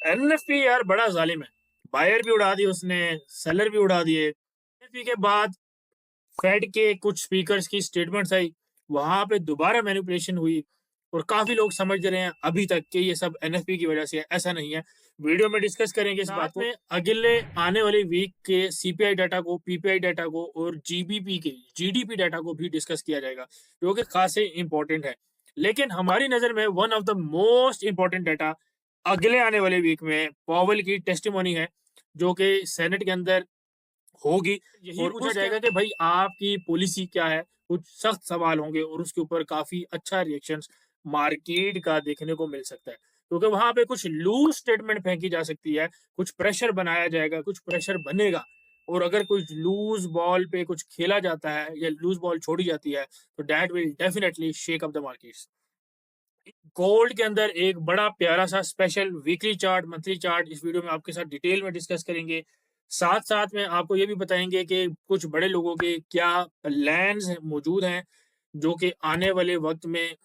NFP यार बड़ा जालिम है। बायर भी उड़ा दी उसने, सेलर भी उड़ा दिए। एनएफपी के बाद फेड के कुछ स्पीकर्स की स्टेटमेंट्स आई, वहां पे दोबारा मैनिपुलेशन हुई और काफी लोग समझ रहे हैं अभी तक कि ये सब एनएफपी की वजह से है। ऐसा नहीं है। वीडियो में डिस्कस करेंगे इस बात में। अगले आने वाली वीक के सीपीआई डाटा को, पीपीआई डाटा को और जीबीपी के जीडीपी डाटा को भी डिस्कस किया जाएगा, जो कि खासे इंपॉर्टेंट है। लेकिन हमारी नजर में one of the most important data अगले आने वाले वीक में पॉवेल की टेस्टिमोनी है, जो कि सेनेट के अंदर होगी। यही और पूछा जाएगा कि भाई आपकी पॉलिसी क्या है। कुछ सख्त सवाल होंगे और उसके ऊपर काफी अच्छा रिएक्शन मार्केट का देखने को मिल सकता है, क्योंकि वहां पे कुछ लूज स्टेटमेंट फेंकी जा सकती है, कुछ प्रेशर बनाया जाएगा, कुछ प्रेशर बनेगा। और अगर कुछ लूज बॉल पे कुछ खेला जाता है या लूज बॉल छोड़ी जाती है, तो that will definitely shake up the markets. Gold के अंदर एक बड़ा प्यारा सा special weekly chart, monthly chart इस वीडियो में आपके साथ डिटेल में डिस्कस करेंगे। साथ साथ में आपको ये भी बताएंगे कि कुछ बड़े लोगों के क्या प्लान्स मौजूद हैं, जो कि आने वाले वक्त में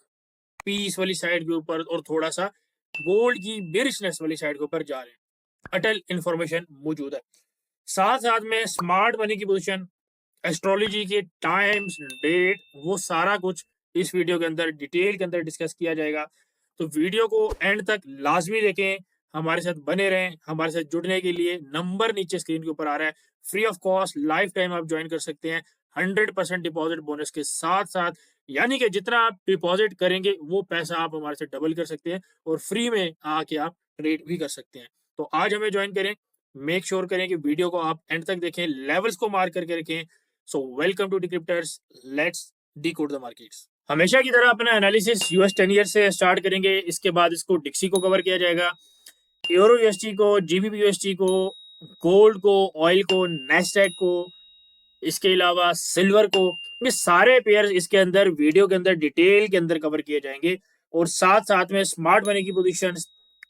पीस वाली साइड के ऊपर और थोड़ा सा गोल्ड की बेरिशनेस वाली साइड के ऊपर जा रहे हैं। अटल इंफॉर्मेशन मौजूद है। साथ साथ में स्मार्ट मनी की पोजीशन, एस्ट्रोलॉजी के टाइम्स, डेट, वो सारा कुछ इस वीडियो के अंदर डिटेल के अंदर डिस्कस किया जाएगा। तो वीडियो को एंड तक लाजमी देखें, हमारे साथ बने रहें। हमारे साथ जुड़ने के लिए नंबर नीचे स्क्रीन के ऊपर आ रहा है, free of cost life time आप ज्वाइन कर सकते हैं 100% डिपॉजिट बोनस के साथ साथ। यानी कि जितना आप डिपॉजिट करेंगे वो पैसा आप हमारे से डबल कर सकते हैं और फ्री में आके आप ट्रेड भी कर सकते हैं। तो आज हमें ज्वाइन करें। मेक श्योर करें कि वीडियो को आप एंड तक देखें, लेवल्स को मार्क करके रखें। So welcome to decrypters, let's decode the markets. हमेशा की तरह अपना एनालिसिस यूएस 10 ईयर से स्टार्ट करेंगे, इसके बाद इसको डिक्सी को कवर किया जाएगा, यूरो यूएसटी को, जीबीपी यूएसटी को, गोल्ड को, ऑयल को, नेस्डैक को, इसके अलावा सिल्वर को। ये सारे पेयर इसके अंदर वीडियो के अंदर डिटेल के अंदर कवर किए जाएंगे। और साथ साथ में स्मार्ट मनी की पोजीशन,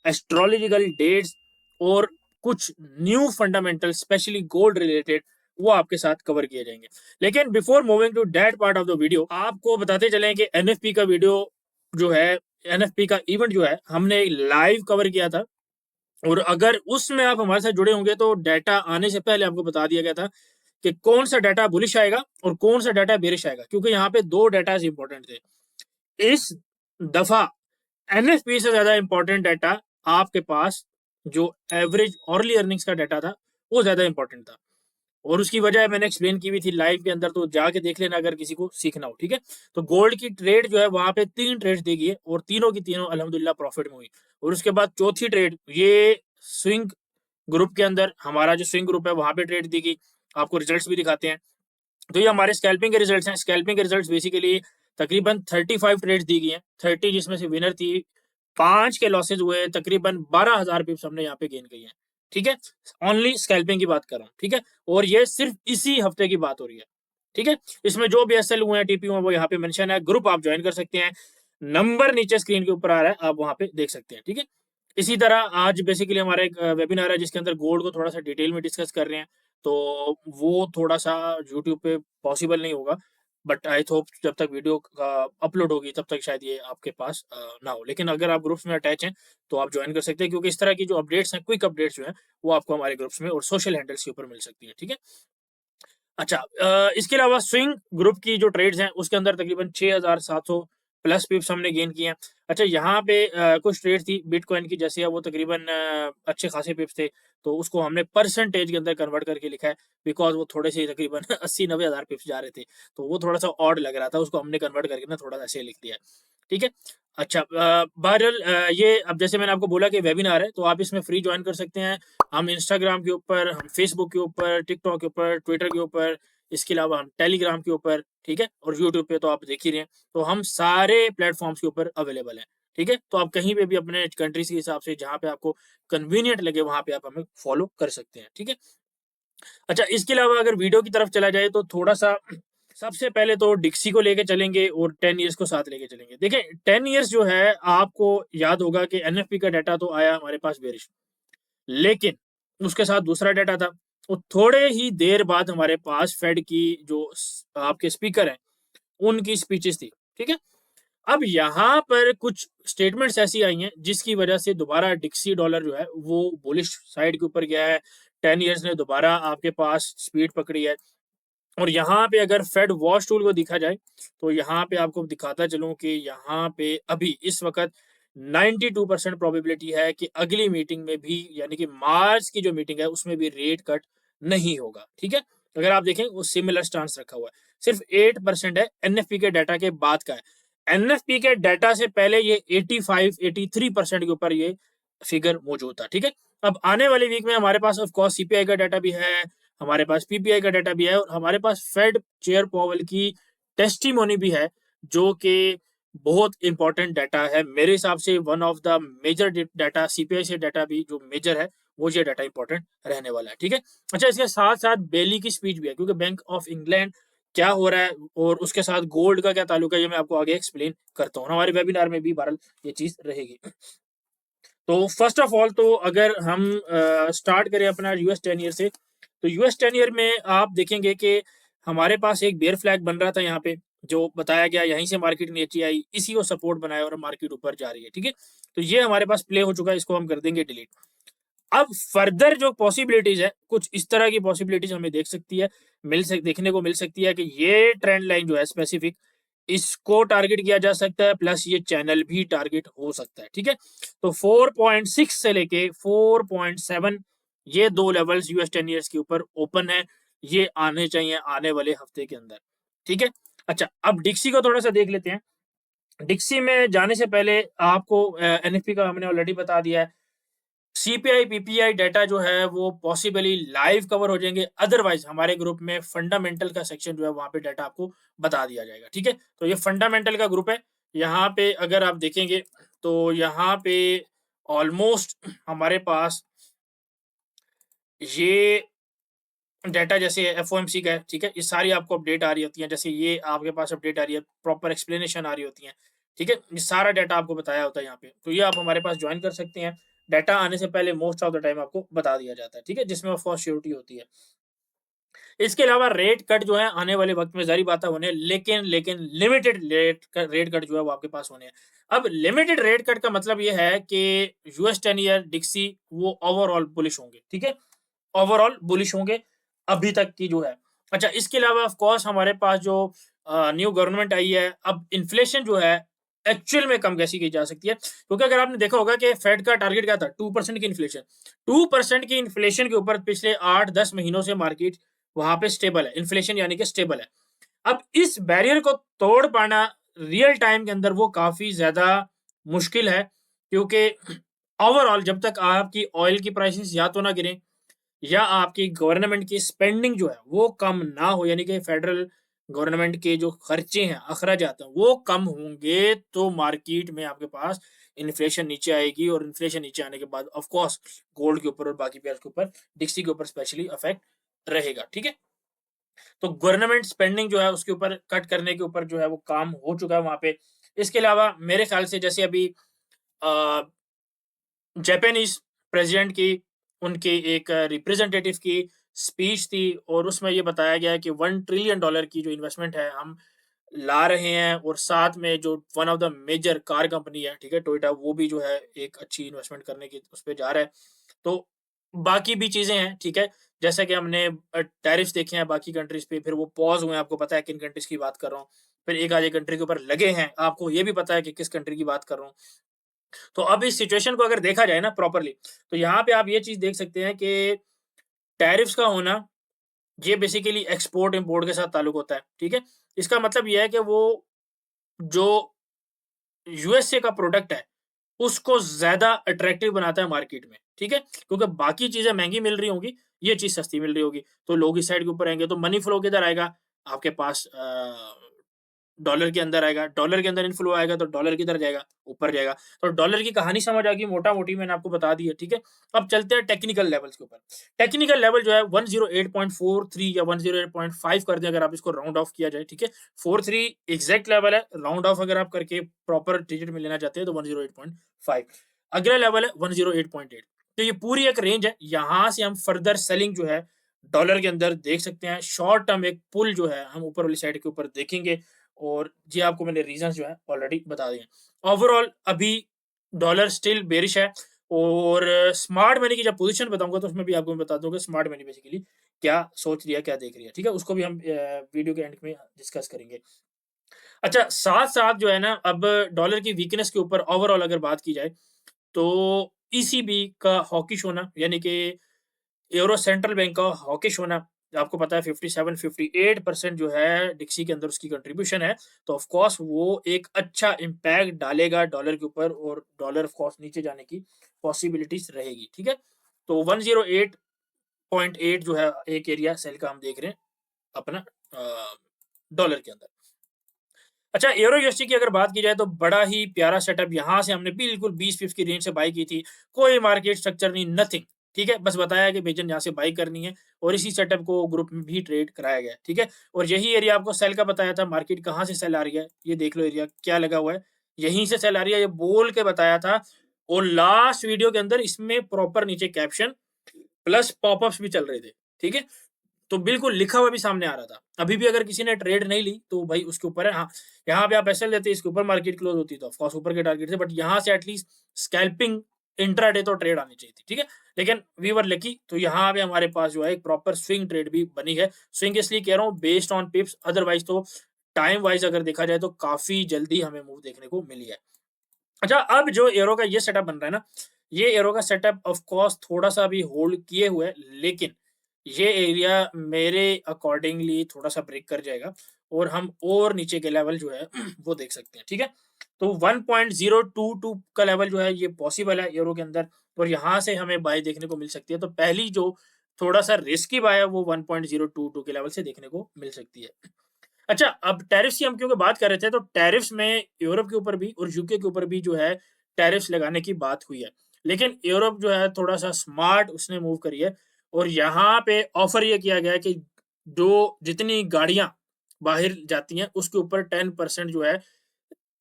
एस्ट्रोलॉजिकल डेट्स और कुछ new fundamental specially gold related, वो आपके साथ कवर किए जाएंगे। लेकिन before moving to that part of the video, आपको बताते चलें कि एनएफपी का वीडियो जो है, एनएफपी का इवेंट जो है, हमने लाइव कवर किया था। और अगर उसमें आप हमारे साथ जुड़े होंगे तो डाटा आने से पहले आपको बता दिया गया था कि कौन सा डाटा बुलिश आएगा और कौन सा डाटा बेरिश आएगा, क्योंकि यहाँ पे दो डाटा इंपॉर्टेंट थे। इस दफा एनएफपी से ज्यादा इंपॉर्टेंट डाटा आपके पास जो एवरेज ऑर्ली अर्निंग्स का डाटा था, वो ज्यादा इंपॉर्टेंट था। और उसकी वजह मैंने एक्सप्लेन की हुई थी लाइव के अंदर, तो जाके देख लेना अगर किसी को सीखना हो। ठीक है। तो गोल्ड की ट्रेड जो है वहां पे 3 ट्रेड दी गई है और तीनों की तीनों अल्हम्दुलिल्लाह प्रॉफिट में हुई। और उसके बाद चौथी ट्रेड ये स्विंग ग्रुप के अंदर, हमारा जो स्विंग ग्रुप है वहां पे ट्रेड दी गई। आपको रिजल्ट्स भी दिखाते हैं। तो ये हमारे स्कैल्पिंग के रिजल्ट्स हैं। स्कैल्पिंग के रिजल्ट्स बेसिकली तकरीबन 35 ट्रेड्स दी गई हैं, 30 जिसमें से विनर थी, 5 के लॉसेज हुए, तकरीबन 12,000 पिप्स हमने यहाँ पे गेन की है। ठीक है। ओनली स्कैल्पिंग की बात कर रहा हूँ। ठीक है। और ये सिर्फ इसी हफ्ते की बात हो रही है। ठीक है। इसमें जो भी एसएल हुए हैं, टीपी हुए हैं, वो यहाँ पे मेंशन है। ग्रुप आप ज्वाइन कर सकते हैं, नंबर नीचे स्क्रीन के ऊपर आ रहा है, आप वहां पे देख सकते हैं। ठीक है। इसी तरह आज बेसिकली हमारा एक वेबिनार है जिसके अंदर गोल्ड को थोड़ा सा डिटेल में डिस्कस कर रहे हैं। तो वो थोड़ा सा यूट्यूब पे पॉसिबल नहीं होगा, बट आई होप जब तक वीडियो अपलोड होगी तब तक शायद ये आपके पास ना हो। लेकिन अगर आप ग्रुप्स में अटैच हैं तो आप ज्वाइन कर सकते हैं, क्योंकि इस तरह की जो अपडेट्स हैं, क्विक अपडेट्स जो हैं, वो आपको हमारे ग्रुप्स में और सोशल हैंडल्स के ऊपर मिल सकती है। ठीक है। अच्छा, इसके अलावा स्विंग ग्रुप की जो ट्रेड्स हैं उसके अंदर तकरीबन 6,700 प्लस पिप्स हमने गेन किए हैं। अच्छा, यहाँ पे कुछ ट्रेड थी बिटकॉइन की, जैसे वो तकरीबन अच्छे खासे पिप्स थे, तो उसको हमने परसेंटेज के अंदर कन्वर्ट करके लिखा है, बिकॉज वो थोड़े से तकरीबन 80-90 हज़ार पिप्स जा रहे थे, तो वो थोड़ा सा ऑड लग रहा था, उसको हमने कन्वर्ट करके ना थोड़ा सा ऐसे लिख दिया है। ठीक है। अच्छा, बहरहाल ये अब जैसे मैंने आपको बोला कि वेबिनार है, तो आप इसमें फ्री ज्वाइन कर सकते हैं। हम इंस्टाग्राम के ऊपर, हम फेसबुक के ऊपर, टिकटॉक के ऊपर, ट्विटर के ऊपर, इसके अलावा हम टेलीग्राम के ऊपर, ठीक है, और यूट्यूब पे तो आप देख ही रहे हैं, तो हम सारे प्लेटफॉर्म्स के ऊपर अवेलेबल हैं। ठीक है। तो आप कहीं पे भी अपने कंट्रीज के हिसाब से जहाँ पे आपको कन्वीनियंट लगे वहां पे आप हमें फॉलो कर सकते हैं। ठीक है। अच्छा, इसके अलावा अगर वीडियो की तरफ चला जाए तो थोड़ा सा सबसे पहले तो डिक्सी को लेके चलेंगे और 10 ईयर्स को साथ लेके चलेंगे। देखिए 10 ईयर्स जो है, आपको याद होगा कि एनएफपी का डाटा तो आया हमारे पास बेरिश, लेकिन उसके साथ दूसरा डाटा था। और थोड़े ही देर बाद हमारे पास फेड की जो आपके स्पीकर हैं उनकी स्पीचेस थी। ठीक है। अब यहाँ पर कुछ स्टेटमेंट्स ऐसी आई हैं जिसकी वजह से दोबारा डिक्सी डॉलर जो है वो बुलिश साइड के ऊपर गया है। 10 ईयर्स ने दोबारा आपके पास स्पीड पकड़ी है। और यहाँ पे अगर फेड वॉच टूल को देखा जाए तो यहाँ पे आपको दिखाता चलूं कि यहाँ पे अभी इस वक्त 92% प्रोबेबिलिटी है कि अगली मीटिंग में भी, यानी कि मार्च की जो मीटिंग है उसमें भी रेट कट नहीं होगा। ठीक है, अगर आप देखें वो सिमिलर स्टांस रखा हुआ है। सिर्फ 8% है एनएफपी के डाटा के बाद का है। एनएफपी के डाटा से पहले ये 85-83% के ऊपर ये फिगर मौजूद था। ठीक है, अब आने वाले वीक में हमारे पास ऑफ कोर्स सीपीआई का डाटा भी है, हमारे पास पीपीआई का डाटा भी है, और हमारे पास फेड चेयर पावेल की टेस्टिमोनी भी है, जो कि बहुत इंपॉर्टेंट डाटा है मेरे हिसाब से। One of the major data CPI से डाटा भी जो मेजर है वो ये डाटा इंपॉर्टेंट रहने वाला है। ठीक है, अच्छा, इसके साथ साथ बेली की स्पीच भी है, क्योंकि बैंक ऑफ इंग्लैंड क्या हो रहा है और उसके साथ गोल्ड का क्या ताल्लुक है ये मैं आपको आगे एक्सप्लेन करता हूँ। हमारे वेबिनार में भी बहरहाल ये चीज रहेगी। तो फर्स्ट ऑफ ऑल तो अगर हम स्टार्ट करें अपना यूएस 10 ईयर से, तो यूएस 10 ईयर में आप देखेंगे कि हमारे पास एक बेयर फ्लैग बन रहा था यहाँ पे, जो बताया गया यहीं से मार्केट नीचे आई, इसी को सपोर्ट बनाया और मार्केट ऊपर जा रही है। ठीक है, तो ये हमारे पास प्ले हो चुका है, इसको हम कर देंगे डिलीट। अब फर्दर जो पॉसिबिलिटीज है, कुछ इस तरह की पॉसिबिलिटीज हमें देखने को मिल सकती है कि ये ट्रेंड लाइन जो है स्पेसिफिक, इसको टारगेट किया जा सकता है, प्लस ये चैनल भी टारगेट हो सकता है। ठीक है, तो 4.6 से लेके 4.7 ये दो लेवल्स यूएस 10 ईयर्स के ऊपर ओपन है, ये आने चाहिए आने वाले हफ्ते के अंदर। ठीक है, अच्छा, अब डिक्सी को थोड़ा सा देख लेते हैं। डिक्सी में जाने से पहले आपको एनएफपी का हमने ऑलरेडी बता दिया है। सीपीआई पीपीआई डाटा जो है वो पॉसिबली लाइव कवर हो जाएंगे, अदरवाइज हमारे ग्रुप में फंडामेंटल का सेक्शन जो है वहां पे डाटा आपको बता दिया जाएगा। ठीक है, तो ये फंडामेंटल का ग्रुप है। यहाँ पे अगर आप देखेंगे तो यहाँ पे ऑलमोस्ट हमारे पास ये डाटा जैसे एफओएमसी का है। ठीक है, ये सारी आपको अपडेट आ रही होती है, जैसे ये आपके पास अपडेट आ रही है, प्रॉपर एक्सप्लेनेशन आ रही होती है। ठीक है, ये सारा डाटा आपको बताया होता है यहाँ पे, तो ये आप हमारे पास ज्वाइन कर सकते हैं। डाटा आने से पहले मोस्ट ऑफ द टाइम आपको बता दिया जाता है। ठीक है, जिसमें ऑफ कोर्स श्योरिटी होती है। इसके अलावा रेट कट जो है आने वाले वक्त में जारी बात होने, लेकिन लिमिटेड रेट कट जो है वो आपके पास होने हैं। अब लिमिटेड रेट कट का मतलब ये है कि यूएस 10 ईयर डिक्सी वो ओवरऑल बुलिश होंगे। ठीक है, ओवरऑल बुलिश होंगे अभी तक की जो है। अच्छा, इसके अलावा ऑफ कोर्स हमारे पास जो न्यू गवर्नमेंट आई है, अब इन्फ्लेशन जो है एक्चुअल में कम कैसी की जा सकती है, क्योंकि अगर आपने देखा होगा कि फेड का टारगेट क्या था, 2% की इन्फ्लेशन। 2% की इन्फ्लेशन के ऊपर पिछले 8-10 महीनों से मार्केट वहां पे स्टेबल है, इन्फ्लेशन यानी कि स्टेबल है। अब इस बैरियर को तोड़ पाना रियल टाइम के अंदर वो काफी ज्यादा मुश्किल है, क्योंकि ओवरऑल जब तक आपकी ऑयल की प्राइसेस या तो ना गिरे या आपकी गवर्नमेंट की स्पेंडिंग जो है वो कम ना हो, यानी कि फेडरल गवर्नमेंट के जो खर्चे हैं, अखराजात हैं, वो कम होंगे, तो मार्केट में आपके पास इन्फ्लेशन नीचे आएगी, और इन्फ्लेशन नीचे आने के बाद ऑफ कोर्स गोल्ड के ऊपर और बाकी पेयर्स के ऊपर, डिक्सी के ऊपर स्पेशली अफेक्ट रहेगा। ठीक है, तो गवर्नमेंट स्पेंडिंग जो है उसके ऊपर कट करने के ऊपर जो है वो काम हो चुका है वहां पे। इसके अलावा मेरे ख्याल से जैसे अभी जापानीज प्रेसिडेंट की, उनके एक रिप्रेजेंटेटिव की स्पीच थी, और उसमें ये बताया गया है कि $1 ट्रिलियन की जो इन्वेस्टमेंट है हम ला रहे हैं, और साथ में जो one of the major car company है, ठीक है, टोयोटा, वो भी जो है एक अच्छी इन्वेस्टमेंट करने की उस पर जा रहा है। तो बाकी भी चीजें हैं। ठीक है, जैसा कि हमने टैरिफ्स देखे हैं बाकी कंट्रीज पे, फिर वो पॉज हुए हैं, आपको पता है किन कंट्रीज की बात कर रहा हूँ, फिर एक आधे कंट्री के ऊपर लगे हैं, आपको ये भी पता है कि किस कंट्री की बात कर रहा हूँ। तो अब इस सिचुएशन को अगर देखा जाए ना प्रॉपरली, तो यहाँ पे आप ये चीज देख सकते हैं कि टैरिफ्स का होना ये बेसिकली एक्सपोर्ट इंपोर्ट के साथ ताल्लुक होता है। ठीक है, इसका मतलब ये है कि वो जो यूएसए का प्रोडक्ट है उसको ज्यादा अट्रैक्टिव बनाता है मार्केट में। ठीक है, क्योंकि बाकी चीजें महंगी मिल रही होंगी, ये चीज सस्ती मिल रही होगी, तो लोग इस साइड के ऊपर आएंगे, तो मनी फ्लो किधर आएगा, आपके पास डॉलर के अंदर आएगा। डॉलर के अंदर इनफ्लो आएगा तो डॉलर किधर जाएगा, ऊपर जाएगा। तो डॉलर की कहानी समझ आ गई, मोटा मोटी मैंने आपको बता दी है। ठीक है, अब चलते हैं टेक्निकल लेवल्स के ऊपर। टेक्निकल लेवल जो है 108.43 या 108.5 कर दें अगर आप इसको राउंड ऑफ किया जाए। ठीक है, 43 एग्जैक्ट लेवल है, राउंड ऑफ अगर आप करके प्रॉपर डिजिट में लेना चाहते हैं तो 108.5। अगला लेवल है 108.8। तो ये पूरी एक रेंज है, यहां से हम फर्दर सेलिंग जो है डॉलर के अंदर देख सकते हैं। शॉर्ट टर्म एक पुल जो है हम ऊपर वाली साइड के ऊपर देखेंगे, और ये आपको मैंने रीजंस जो है ऑलरेडी बता दिए। ओवरऑल अभी डॉलर स्टिल बेरिश है और स्मार्ट मनी की जब पोजीशन बताऊंगा तो उसमें भी आपको मैं बता दूंगा स्मार्ट मनी बेसिकली क्या सोच रही है, क्या देख रही है, ठीक है, उसको भी हम वीडियो के एंड में डिस्कस करेंगे। अच्छा, साथ-साथ जो है ना, अब डॉलर की वीकनेस के ऊपर ओवरऑल अगर बात की जाए, तो ईसीबी का हॉकिश होना, यानी कि यूरो सेंट्रल बैंक का हॉकिश होना, आपको पता है 57-58% जो है डिक्सी के अंदर उसकी कंट्रीब्यूशन है, तो ऑफ कोर्स वो एक अच्छा इम्पैक्ट डालेगा डॉलर के ऊपर और डॉलर ऑफ कोर्स नीचे जाने की पॉसिबिलिटीज़ रहेगी, ठीक है? तो 108.8 जो है एक एरिया सेल का हम देख रहे हैं अपना डॉलर के अंदर। अच्छा, यूरो यूएसडी की अगर बात की जाए तो बड़ा ही प्यारा सेटअप, यहाँ से हमने बिल्कुल 20 पिप्स की रेंज से बाई की थी। कोई मार्केट स्ट्रक्चर नहीं, नथिंग, ठीक है? बस बताया कि भैजन यहाँ से बाई करनी है और इसी सेटअप को ग्रुप में भी ट्रेड कराया गया है, ठीक है? और यही एरिया आपको सेल का बताया था, मार्केट कहाँ से सेल आ रही है, ये देख लो एरिया क्या लगा हुआ है, यहीं से सेल आ रही है, ये बोल के बताया था और लास्ट वीडियो के अंदर इसमें प्रॉपर नीचे कैप्शन प्लस पॉपअप्स भी चल रहे थे, ठीक है? तो बिल्कुल लिखा हुआ भी सामने आ रहा था। अभी भी अगर किसी ने ट्रेड नहीं ली तो भाई उसके ऊपर है। हाँ, यहाँ पे आप एसएल लेते, इसके ऊपर मार्केट क्लोज होती तो ऑफ कोर्स ऊपर के टारगेट थे, बट यहाँ से एटलीस्ट स्कैल्पिंग इंट्राडे तो ट्रेड आनी चाहिए थी, ठीक है? लेकिन वी वर लकी, तो यहाँ पे हमारे पास जो है एक प्रॉपर स्विंग ट्रेड भी बनी है। स्विंग इसलिए कह रहा हूँ बेस्ड ऑन पिप्स, अदरवाइज तो टाइम वाइज अगर देखा जाए तो काफ़ी जल्दी हमें मूव देखने को मिली है। अच्छा, अब जो एरो का ये सेटअप बन रहा है ना, ये एरो का सेटअप ऑफ कोर्स थोड़ा-सा अभी होल्ड किए हुए है, लेकिन ये एरिया मेरे अकॉर्डिंगली थोड़ा-सा ब्रेक कर जाएगा और हम और नीचे के लेवल जो है वो देख सकते हैं, ठीक है? तो 1.022 का लेवल जो है ये पॉसिबल है यूरो के अंदर और यहाँ से हमें बाय देखने को मिल सकती है। तो पहली जो थोड़ा-सा रिस्की बाय है वो 1.022 के लेवल से देखने को मिल सकती है। अच्छा, अब टैरिफ्स की हम क्योंकि बात कर रहे थे, तो टैरिफ्स में यूरोप के ऊपर भी और यूके के ऊपर भी जो है टैरिफ्स लगाने की बात हुई है। लेकिन यूरोप जो है थोड़ा-सा स्मार्ट उसने मूव करी है और यहाँ पे ऑफर ये किया गया है कि जो जितनी गाड़ियाँ बाहर जाती हैं, उसके ऊपर 10% जो है,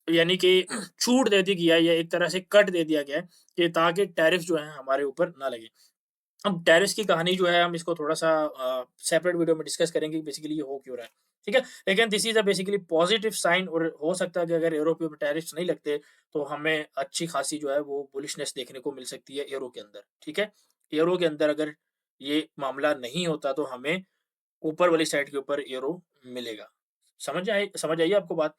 यानी कि छूट दे दी गई है या एक तरह से कट दे दिया गया है कि ताकि टैरिफ जो है हमारे ऊपर ना लगे। अब टैरिफ्स की कहानी जो है हम इसको थोड़ा-सा सेपरेट वीडियो में डिस्कस करेंगे कि बेसिकली ये हो क्यों रहा है, ठीक है? लेकिन this is a basically positive sign और हो सकता है कि अगर यूरो पे टैरिफ्स नहीं लगते, तो हमें अच्छी खासी जो है वो बुलिशनेस देखने को मिल सकती है यूरो के अंदर, ठीक है? यूरो के अंदर अगर ये मामला नहीं होता तो हमें ऊपर वाली साइड के ऊपर यूरो मिलेगा। समझ आई आपको बात?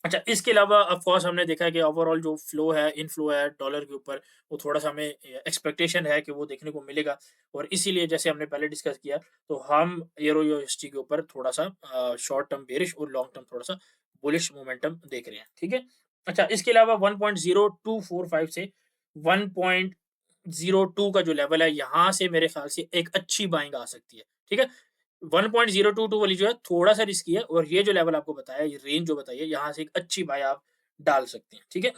अच्छा, इसके अलावा ऑफ कोर्स हमने देखा है कि ओवरऑल जो फ्लो है, इनफ्लो है डॉलर के ऊपर, वो थोड़ा-सा हमें एक्सपेक्टेशन है कि वो देखने को मिलेगा और इसीलिए जैसे हमने पहले डिस्कस किया, तो हम यूरो यूएसडी के ऊपर थोड़ा-सा शॉर्ट टर्म बेयरिश और लॉन्ग टर्म थोड़ा-सा बुलिश मोमेंटम देख रहे हैं, ठीक है? अच्छा, इसके अलावा 1.0245 से 1.02 का जो लेवल है, यहाँ से मेरे ख्याल से एक अच्छी बाइंग आ सकती है, ठीक है? 1.022 वाली जो है थोड़ा-सा रिस्की है और ये जो लेवल आपको बताया, ये रेंज जो बताई है, यहाँ से एक अच्छी बाय आप डाल सकते हैं, ठीक है?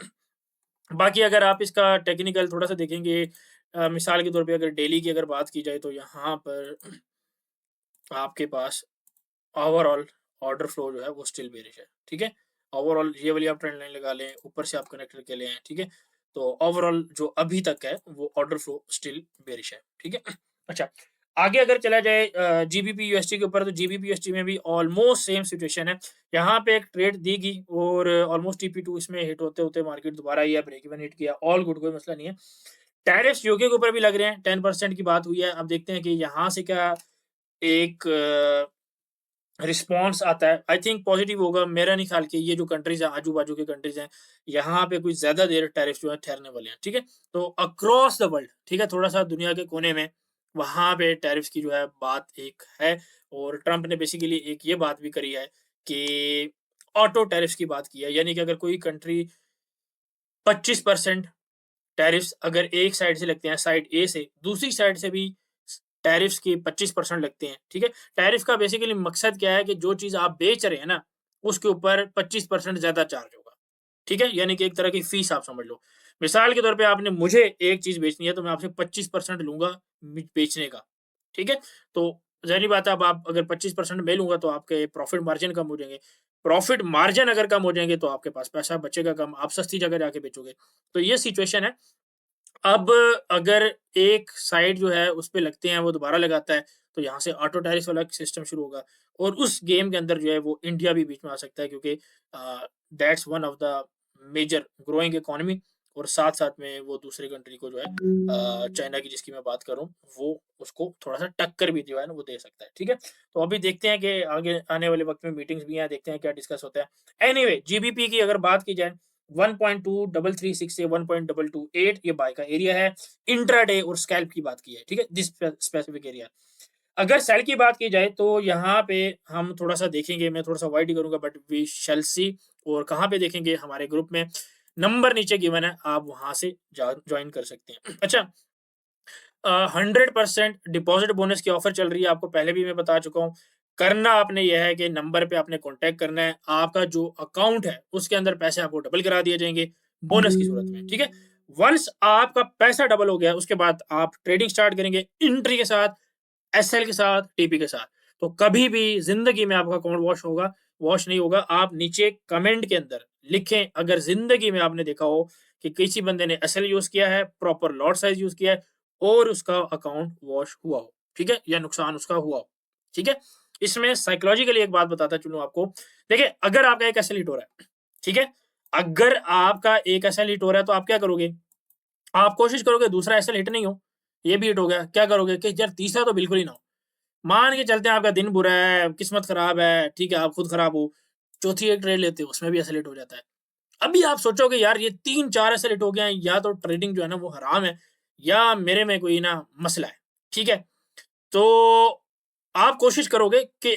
बाकी अगर आप इसका टेक्निकल थोड़ा-सा देखेंगे, मिसाल के तौर पे अगर डेली की अगर बात की जाए तो यहाँ पर आपके पास ओवरऑल ऑर्डर फ्लो जो है वो स्टिल बेरिश है, ठीक है? ओवरऑल ये वाली आप ट्रेंड लाइन लगा लें, ऊपर से आप कनेक्ट करके लें, ठीक है? तो ओवरऑल जो अभी तक है वो ऑर्डर फ्लो स्टिल बेरिश है, ठीक है? अच्छा, आगे अगर चला जाए जीबीपी यूएसडी के ऊपर, तो जीबीपी यूएसडी में भी ऑलमोस्ट सेम सिचुएशन है। यहाँ पे एक ट्रेड दी गई और ऑलमोस्ट टीपी2 इसमें हिट होते-होते मार्केट दोबारा ये ब्रेक इवन हिट किया, ऑल गुड, कोई मसला नहीं है। टैरिफ्स यूके के ऊपर भी लग रहे हैं, 10% की बात हुई है। अब देखते हैं कि यहाँ से क्या एक रिस्पॉन्स आता है। आई थिंक पॉजिटिव होगा। मेरा नहीं ख्याल कि ये जो कंट्रीज़ हैं, आजू-बाजू की कंट्रीज़ हैं, यहाँ पे कोई ज़्यादा देर टैरिफ जो है ठहरने वाले हैं, ठीक है? तो अक्रॉस द वर्ल्ड, ठीक है, थोड़ा-सा दुनिया के कोने में, वहाँ पे टैरिफ्स की जो है बात एक है और ट्रम्प ने बेसिकली एक ये बात भी करी है कि ऑटो टैरिफ्स की बात की है, यानी कि अगर कोई कंट्री 25% टैरिफ्स अगर एक साइड से लगते हैं, साइड ए से, दूसरी साइड से भी टैरिफ्स के 25% लगते हैं, ठीक है? टैरिफ का बेसिकली मकसद क्या है कि जो चीज़ आप बेच रहे हैं ना, उसके ऊपर 25% ज़्यादा चार्ज होगा, ठीक है? यानी कि एक तरह की फीस आप समझ लो। मिसाल के तौर पे आपने मुझे एक चीज़ बेचनी है, तो मैं आपसे 25% लूँगा बेचने का, ठीक है? तो ज़ाहिर-सी बात है, अब आप अगर 25% मैं लूँगा, तो आपके प्रॉफिट मार्जिन कम हो जाएँगे। प्रॉफिट मार्जिन अगर कम हो जाएँगे, तो आपके पास पैसा बचेगा कम, आप सस्ती जगह जाके बेचोगे। तो ये सिचुएशन है। अब अगर एक साइड जो है उस पे लगते हैं, वो दोबारा लगाता है, तो यहाँ से ऑटो टैरिफ वाला सिस्टम शुरू होगा और उस गेम के अंदर जो है वो इंडिया भी बीच में आ सकता है, क्योंकि that's one of the major growing economy, और साथ-साथ में वो दूसरी कंट्री को जो है चाइना की जिसकी मैं बात कर रहा हूँ, वो उसको थोड़ा-सा टक्कर भी जो है ना वो दे सकता है, ठीक है? तो अभी देखते हैं कि आगे आने वाले वक़्त में मीटिंग्स भी हैं, देखते हैं क्या डिस्कस होता है। एनीवे जीबीपी की अगर बात की जाए 1.2336 से 1.228 ये बाय का एरिया है। इंट्राडे और स्कैल्प की बात की है, ठीक है? This specific area. अगर सेल की बात की जाए तो यहाँ पे हम थोड़ा-सा देखेंगे, मैं थोड़ा-सा अवॉइड ही करूँगा, बट वी शैल सी। और कहाँ पे देखेंगे, हमारे ग्रुप में नंबर नीचे गिवन है, आप वहाँ से जॉइन कर सकते हैं। अच्छा, 100% डिपॉजिट बोनस की ऑफर चल रही है, आपको पहले भी मैं बता चुका हूँ। करना आपने यह है कि नंबर पे आपने कॉन्टैक्ट करना है, आपका जो अकाउंट है उसके अंदर पैसे आपको डबल करा दिए जाएँगे बोनस की सूरत में, ठीक है? वन्स आपका पैसा डबल हो गया उसके बाद आप ट्रेडिंग स्टार्ट करेंगे एंट्री के साथ, एसएल के साथ, टीपी के साथ। तो कभी भी ज़िंदगी में आपका अकाउंट वॉश नहीं होगा। आप नीचे कमेंट के अंदर लिखें अगर ज़िंदगी में आपने देखा हो कि किसी बंदे ने एसएल यूज़ किया है, प्रॉपर लॉट साइज़ यूज़ किया है और उसका अकाउंट वॉश हुआ हो, ठीक है? या नुकसान उसका हुआ हो, ठीक है? इसमें साइकोलॉजिकली एक बात बताता चलूँ आपको। देखिए, अगर आपका एक एसएल हिट हो रहा है, ठीक है? अगर आपका एक एसएल हिट हो रहा है तो आप क्या करोगे? आप कोशिश करोगे दूसरा एसएल हिट नहीं हो, ये भी हिट हो गया, क्या करोगे कि यार तीसरा तो बिल्कुल ही ना हो। मान के चलते हैं आपका दिन बुरा है, किस्मत खराब है, ठीक है, आप खुद खराब हो, चौथी एक ट्रेड लेते हो, उसमें भी ऐसा लेट हो जाता है। अभी आप सोचोगे यार ये 3-4 ऐसे लेट हो गए हैं, या तो ट्रेडिंग जो है ना वो हराम है, या मेरे में कोई ना मसला है, ठीक है? तो आप कोशिश करोगे कि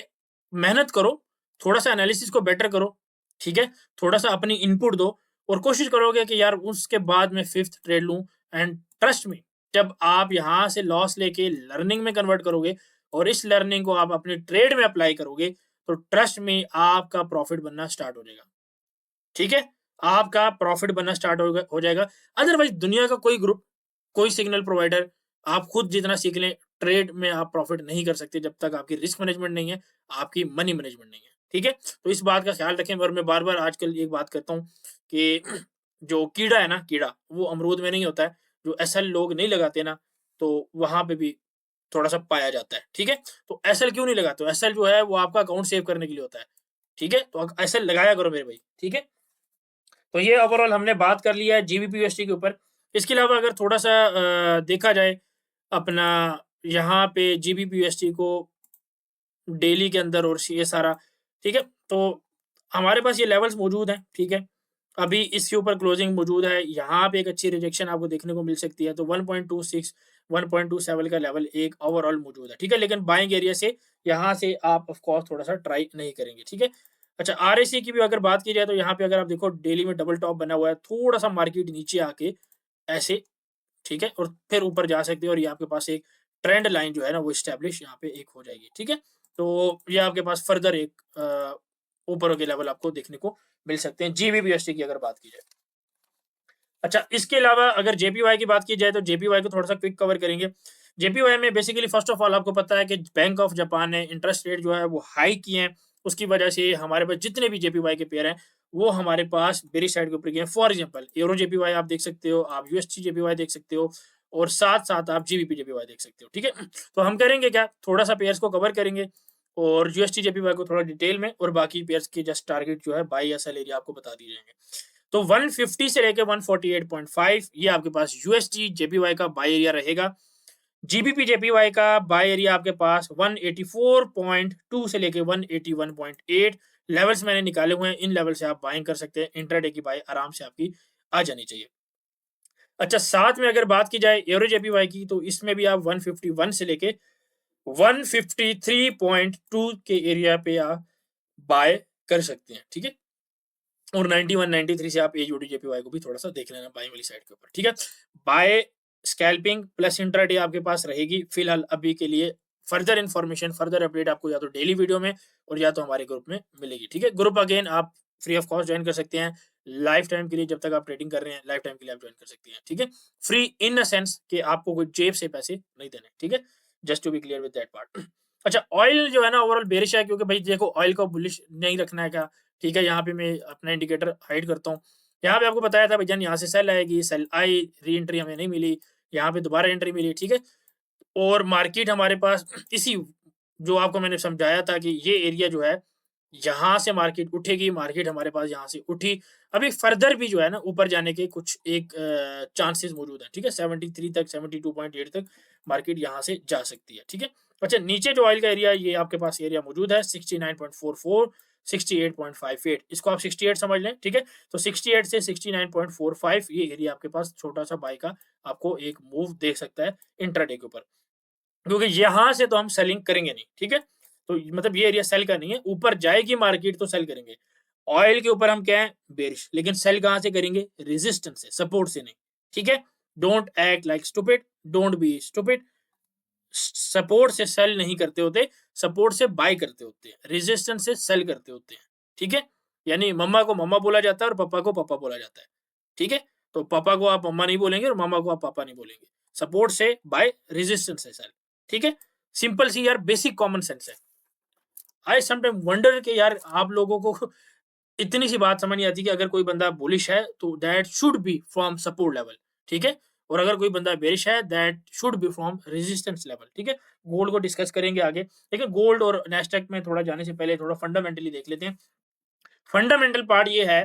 मेहनत करो, थोड़ा-सा एनालिसिस को बेटर करो, ठीक है? थोड़ा-सा अपनी इनपुट दो और कोशिश करोगे कि यार उसके बाद मैं 5th ट्रेड लूँ। एंड ट्रस्ट मी, जब आप यहाँ से लॉस लेके लर्निंग में कन्वर्ट करोगे और इस लर्निंग को आप अपने ट्रेड में अप्लाई करोगे, तो ट्रस्ट मी आपका प्रॉफिट बनना स्टार्ट हो जाएगा, ठीक है? आपका प्रॉफिट बनना स्टार्ट हो जाएगा। अदरवाइज़ दुनिया का कोई ग्रुप, कोई सिग्नल प्रोवाइडर, आप खुद जितना सीख लें, ट्रेड में आप प्रॉफिट नहीं कर सकते जब तक आपकी रिस्क मैनेजमेंट नहीं है, आपकी मनी मैनेजमेंट नहीं है, ठीक है? तो इस बात का ख्याल रखें। और मैं बार-बार आजकल एक बात करता हूँ कि जो कीड़ा है ना, कीड़ा, वो अमरूद में नहीं होता है। जो एसएल लोग नहीं लगाते ना, तो वहाँ पे भी थोड़ा-सा पाया जाता है, ठीक है? तो एसएल क्यों नहीं लगाते हो? एसएल जो है वो आपका अकाउंट सेव करने के लिए होता है, ठीक है? तो एसएल लगाया करो मेरे भाई, ठीक है? तो ये ओवरऑल हमने बात कर लिया है जीबीपीयूएसडी के ऊपर। इसके अलावा अगर थोड़ा-सा देखा जाए अपना यहाँ पे जीबीपीयूएसडी को डेली के अंदर और ये सारा, ठीक है? तो हमारे पास ये लेवल्स मौजूद हैं, ठीक है? अभी इसके ऊपर क्लोजिंग मौजूद है, यहाँ पे एक अच्छी रिजेक्शन आपको देखने को मिल सकती है, तो 1.26 1.27 का लेवल एक ओवरऑल मौजूद है, ठीक है? लेकिन बाइंग एरिया से यहाँ से आप ऑफ कोर्स थोड़ा-सा ट्राई नहीं करेंगे, ठीक है? अच्छा, आरएससी की भी अगर बात की जाए तो यहाँ पे अगर आप देखो डेली में डबल टॉप बना हुआ है, थोड़ा-सा मार्केट नीचे आके ऐसे, ठीक है? और फिर ऊपर जा सकती है और ये आपके पास एक ट्रेंड लाइन जो है ना वो एस्टेब्लिश यहाँ पे एक हो जाएगी, ठीक है? तो ये आपके पास फर्दर एक ऊपर के लेवल आपको देखने को मिल सकते हैं जीबीपीएसटी की अगर बात की जाए। अच्छा, इसके अलावा अगर जेपीवाई की बात की जाए तो जेपीवाई को थोड़ा-सा क्विक कवर करेंगे। जेपीवाई में बेसिकली फर्स्ट ऑफ ऑल आपको पता है कि बैंक ऑफ जापान ने इंटरेस्ट रेट जो है वो हाई किए हैं। उसकी वजह से हमारे पास जितने भी जेपीवाई के पेयर हैं, वो हमारे पास बेरिश साइड के ऊपर गए हैं। फॉर एग्जांपल यूरो जेपीवाई आप देख सकते हो, आप यूएसटी जेपीवाई देख सकते हो और साथ-साथ आप जीबीपी जेपीवाई देख सकते हो, ठीक है? तो हम करेंगे क्या, थोड़ा-सा पेयर्स को कवर करेंगे और यूएसटी जेपीवाई को थोड़ा डिटेल में, और बाकी पेयर्स के जस्ट टारगेट जो है बाय या सेल एरिया आपको बता दिए जाएँगे। तो 150 से लेके 148.5 ये आपके पास यूएसडी जेपीवाई का बाय एरिया रहेगा। जीबीपी जेपीवाई का बाय एरिया आपके पास 184.2 से लेके 181.8 लेवल्स मैंने निकाले हुए हैं। इन लेवल से आप बाइंग कर सकते हैं। इंट्राडे की बाय आराम से आपकी आ जानी चाहिए। अच्छा, साथ में अगर बात की जाए एवरेज जेपीवाई की, तो इसमें भी आप 151 से लेके 153.2 के एरिया पे आप बाय कर सकते हैं, ठीक है? और 91, 93 से आप एजीओडी जेपीवाई को भी थोड़ा-सा देख लेना बाइंग वाली साइड के ऊपर, ठीक है? बाय, स्कैल्पिंग प्लस इंट्राडे आपके पास रहेगी फिलहाल अभी के लिए। फर्दर इन्फॉर्मेशन, फर्दर अपडेट आपको या तो डेली वीडियो में और या तो हमारे ग्रुप में मिलेगी, ठीक है? ग्रुप अगेन आप फ्री ऑफ कॉस्ट जॉइन कर सकते हैं। लाइफ टाइम के लिए जब तक आप ट्रेडिंग कर रहे हैं, लाइफ टाइम के लिए आप जॉइन कर सकते हैं, ठीक है? फ्री इन अ सेंस कि आपको कोई जेब से पैसे नहीं देने, ठीक है? Just to be clear with that part. अच्छा, ऑयल जो है ना ओवरऑल बेरिश है, क्योंकि भाई देखो ऑयल को बुलिश नहीं रखना है क्या, ठीक है? यहाँ पे मैं अपना इंडिकेटर हाइड करता हूँ। यहाँ पे आपको बताया था भईजान यहाँ से सेल आएगी, सेल आई, री-एंट्री हमें नहीं मिली, यहाँ पे दोबारा एंट्री मिली, ठीक है? और मार्केट हमारे पास इसी जो आपको मैंने समझाया था कि ये एरिया जो है, यहाँ से मार्केट उठेगी, मार्केट हमारे पास यहाँ से उठी। अभी फर्दर भी जो है ना ऊपर जाने के कुछ एक चांसेस मौजूद हैं, ठीक है? 73 तक, 72.8 तक मार्केट यहाँ से जा सकती है, ठीक है? अच्छा, नीचे जो ऑयल का एरिया है, ये आपके पास एरिया मौजूद है 69.44, 68.58, इसको आप 68 समझ लें, ठीक है? तो 68 से 69.45 ये एरिया आपके पास छोटा-सा बाय का आपको एक मूव देख सकता है इंट्राडे के ऊपर। क्योंकि यहाँ से तो हम सेलिंग करेंगे नहीं, ठीक है? तो मतलब ये एरिया सेल का नहीं है, ऊपर जाएगी मार्केट तो सेल करेंगे। ऑयल के ऊपर हम क्या है? बेयरिश, लेकिन सेल कहाँ से करेंगे? रेजिस्टेंस से, सपोर्ट से नहीं, ठीक है? Don't act like stupid, don't be stupid. Support से सेल नहीं करते होते, सपोर्ट से बाय करते होते हैं, रेजिस्टेंस से सेल करते होते हैं, ठीक है? यानी मम्मा को मम्मा बोला जाता है और पापा को पापा बोला जाता है, ठीक है? तो पापा को आप मम्मा नहीं बोलेंगे और मम्मा को आप पापा नहीं बोलेंगे। सपोर्ट से बाय, रेजिस्टेंस से सेल, ठीक है? सिंपल सी यार बेसिक कॉमन सेंस है। आई समटाइम वंडर कि यार आप लोगों को इतनी सी बात समझ नहीं आती कि अगर कोई बंदा बुलिश है तो that should be from support level, ठीक है? और अगर कोई बंदा बेरिश है that should be from resistance level, ठीक है? गोल्ड को डिस्कस करेंगे आगे, लेकिन गोल्ड और नैस्डैक में थोड़ा जाने से पहले थोड़ा फंडामेंटली देख लेते हैं। फंडामेंटल पार्ट ये है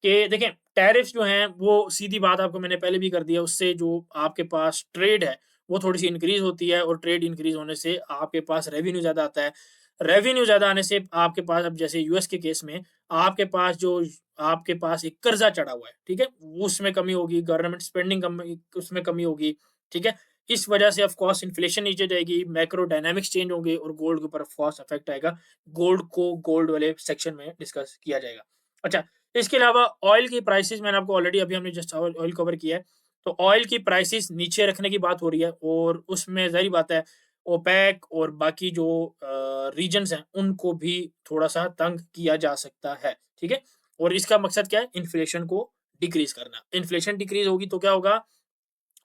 कि देखें, टैरिफ्स जो हैं वो सीधी बात आपको मैंने पहले भी कर दिया, उससे जो आपके पास ट्रेड है वो थोड़ी सी इंक्रीज होती है और ट्रेड इंक्रीज होने से आपके पास रेवेन्यू ज़्यादा आता है। रेवेन्यू ज़्यादा आने से आपके पास, अब जैसे यूएस के केस में आपके पास जो आपके पास एक कर्जा चढ़ा हुआ है, ठीक है? उसमें कमी होगी, गवर्नमेंट स्पेंडिंग कमी, उसमें कमी होगी, ठीक है? इस वजह से ऑफ कोर्स इन्फ्लेशन नीचे जाएगी, मैक्रो डायनामिक्स चेंज होंगे और गोल्ड के ऊपर ऑफ कोर्स इफेक्ट आएगा। गोल्ड को गोल्ड वाले सेक्शन में डिस्कस किया जाएगा। अच्छा, इसके अलावा ऑयल की प्राइसेस मैंने आपको ऑलरेडी अभी हमने जस्ट ऑयल ऑयल कवर किया है। तो ऑयल की प्राइसेस नीचे रखने की बात हो रही है और उसमें ज़ाहिर बात है ओपेक और बाकी जो रीजन्स हैं उनको भी थोड़ा-सा तंग किया जा सकता है, ठीक है? और इसका मकसद क्या है? इन्फ्लेशन को डिक्रीज़ करना। इन्फ्लेशन डिक्रीज़ होगी तो क्या होगा?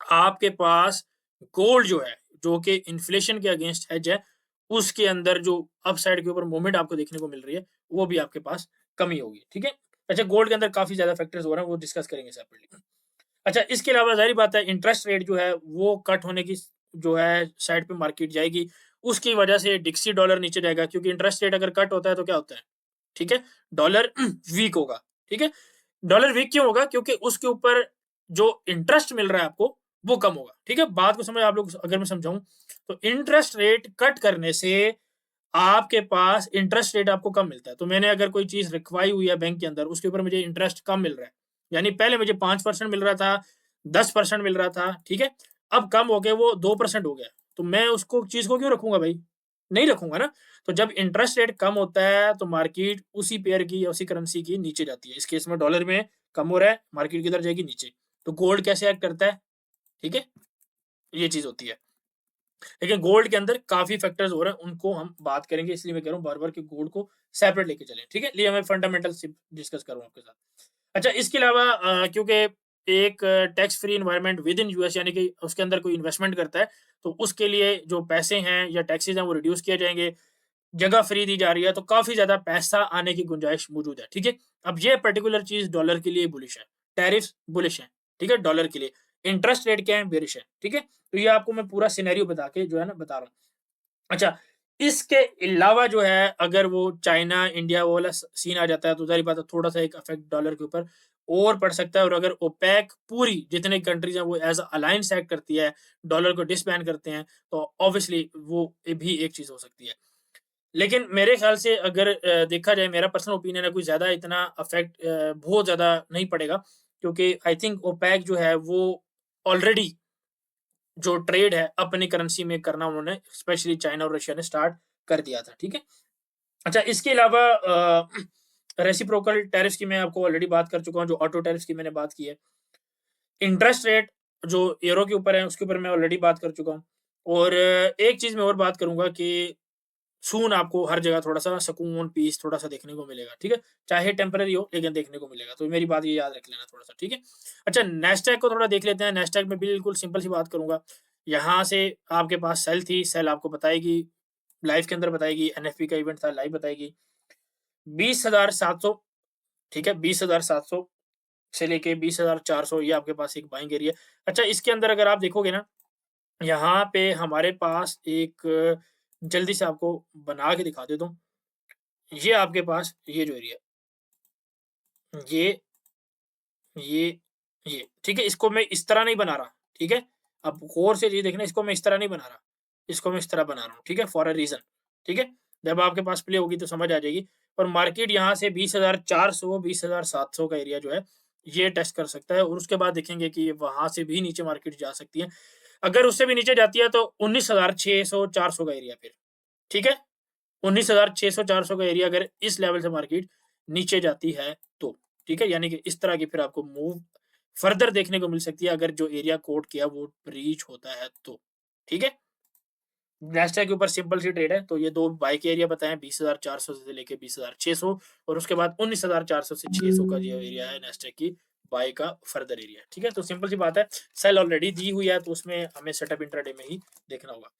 आपके पास गोल्ड जो है, जो कि इन्फ्लेशन के अगेंस्ट हेज है, उसके अंदर जो अपसाइड के ऊपर मूवमेंट आपको देखने को मिल रही है, वो भी आपके पास कमी होगी, ठीक है? अच्छा, गोल्ड के अंदर काफ़ी ज़्यादा फैक्टर्स हो रहे हैं, वो डिस्कस करेंगे सेपरेटली। अच्छा, इसके अलावा ज़ाहिर बात है इंटरेस्ट रेट जो है, वो कट होने की जो है साइड पे मार्केट जाएगी। उसकी वजह से डिक्सी डॉलर नीचे जाएगा क्योंकि इंटरेस्ट रेट अगर कट होता है तो क्या होता है? ठीक है? डॉलर वीक होगा, ठीक है? डॉलर वीक क्यों होगा? क्योंकि उसके ऊपर जो इंटरेस्ट मिल रहा है आपको, वो कम होगा, ठीक है? बात को समझ आप लोग, अगर मैं समझाऊँ, तो इंटरेस्ट रेट कट करने से आपके पास इंटरेस्ट रेट आपको कम मिलता है। तो मैंने अगर कोई चीज़ रखवाई हुई है बैंक के अंदर, उसके ऊपर मुझे इंटरेस्ट कम मिल रहा है। यानी पहले मुझे 5% मिल रहा था, 10% मिल रहा था, ठीक है? अब कम हो के वो 2% हो गया। तो मैं उसको चीज़ को क्यों रखूँगा भाई? नहीं रखूँगा ना। तो जब इंटरेस्ट रेट कम होता है तो मार्केट उसी पेयर की या उसी करेंसी की नीचे जाती है। इस केस में डॉलर में कम हो रहा है, मार्केट किधर जाएगी? नीचे। तो गोल्ड कैसे एक्ट करता है? ठीक है? ये चीज़ होती है। लेकिन गोल्ड के अंदर काफ़ी फैक्टर्स हो रहे हैं, उनको हम बात करेंगे, इसलिए मैं कह रहा हूँ बार-बार कि गोल्ड को सेपरेट लेके चलें, ठीक है? लिए मैं फंडामेंटल सिर्फ डिस्कस कर रहा हूँ आपके साथ। अच्छा, इसके अलावा क्योंकि एक tax free environment with in US, यानी कि उसके अंदर कोई इन्वेस्टमेंट करता है, तो उसके लिए जो पैसे हैं या टैक्सेज़ हैं वो रिड्यूस किए जाएँगे, जगह फ्री दी जा रही है, तो काफ़ी ज़्यादा पैसा आने की गुंजाइश मौजूद है, ठीक है? अब ये पर्टिकुलर चीज़ डॉलर के लिए बुलिश है, टैरिफ्स बुलिश हैं, ठीक है? डॉलर के लिए। इंटरेस्ट रेट क्या है? बेरिश है, ठीक है? तो ये आपको मैं पूरा सिनेरियो बता के जो है ना बता रहा हूँ। अच्छा, इसके अलावा जो है अगर वो चाइना, इंडिया वो वाला सीन आ जाता है तो ज़ाहिर बात है थोड़ा-सा एक इफ़ेक्ट डॉलर के ऊपर और पड़ सकता है और अगर ओपेक पूरी जितनी कंट्रीज़ हैं वो एज़ अ अलायंस एक्ट करती है, डॉलर को डिसबैन करते हैं, तो ऑब्वियसली वो भी एक चीज़ हो सकती है। लेकिन मेरे ख़्याल से अगर देखा जाए, मेरा पर्सनल ओपिनियन है, कोई ज़्यादा इतना इफ़ेक्ट बहुत ज़्यादा नहीं पड़ेगा क्योंकि आई थिंक ओपेक जो है वो ऑलरेडी जो ट्रेड है अपनी करेंसी में करना उन्होंने स्पेशली चाइना और रशिया ने स्टार्ट कर दिया था, ठीक है? अच्छा, इसके अलावा रेसिप्रोकल टैरिफ्स की मैं आपको ऑलरेडी बात कर चुका हूँ, जो ऑटो टैरिफ्स की मैंने बात की है। इंटरेस्ट रेट जो यूरो के ऊपर है, उसके ऊपर मैं ऑलरेडी बात कर चुका हूँ और एक चीज़ मैं और बात करूँगा कि सून आपको हर जगह थोड़ा-सा सुकून, पीस थोड़ा-सा देखने को मिलेगा, ठीक है? चाहे टेम्परेरी हो लेकिन देखने को मिलेगा, तो मेरी बात ये याद रख लेना थोड़ा-सा, ठीक है? अच्छा, नैस्डैक को थोड़ा देख लेते हैं, नैस्डैक में बिल्कुल सिंपल सी बात करूँगा। यहाँ से आपके पास सेल थी, सेल आपको बताएगी, लाइव के अंदर बताएगी, एनएफपी का इवेंट था, लाइव बताएगी। 20,700, ठीक है? 20,700 से लेके 20,400 ये आपके पास एक बाइंग एरिया है। अच्छा, इसके अंदर अगर आप देखोगे ना, यहाँ पे हमारे पास एक जल्दी से आपको बना के दिखा देता हूँ। ये आपके पास ये जो एरिया ये ये ये ठीक है, इसको मैं इस तरह नहीं बना रहा, ठीक है? अब गौर से ये देखना, इसको मैं इस तरह नहीं बना रहा, इसको मैं इस तरह बना रहा हूँ, ठीक है? फॉर अ रीज़न, ठीक है? जब आपके पास प्ले होगी तो समझ आ जाएगी। और मार्केट यहाँ से 20,400 20,700 का एरिया जो है, ये टेस्ट कर सकता है और उसके बाद देखेंगे कि वहाँ से भी नीचे मार्केट जा सकती है। अगर उससे भी नीचे जाती है तो 19,600 400 का एरिया फिर, ठीक है? 19,600 400 का एरिया अगर इस लेवल से मार्केट नीचे जाती है तो, ठीक है? यानी कि इस तरह की फिर आपको मूव फर्दर देखने को मिल सकती है अगर जो एरिया कोट किया वो ब्रीच होता है तो, ठीक है? नैस्डैक के ऊपर सिंपल सी ट्रेड है, तो ये 2 बाय के एरिया बताएँ 20,400 से लेके 20,600 और उसके बाद 19,400 से 600 का जो एरिया है नैस्डैक की बाय का फर्दर एरिया है, ठीक है? तो सिंपल सी बात है, सेल ऑलरेडी दी हुई है तो उसमें हमें सेटअप इंट्राडे में ही देखना होगा।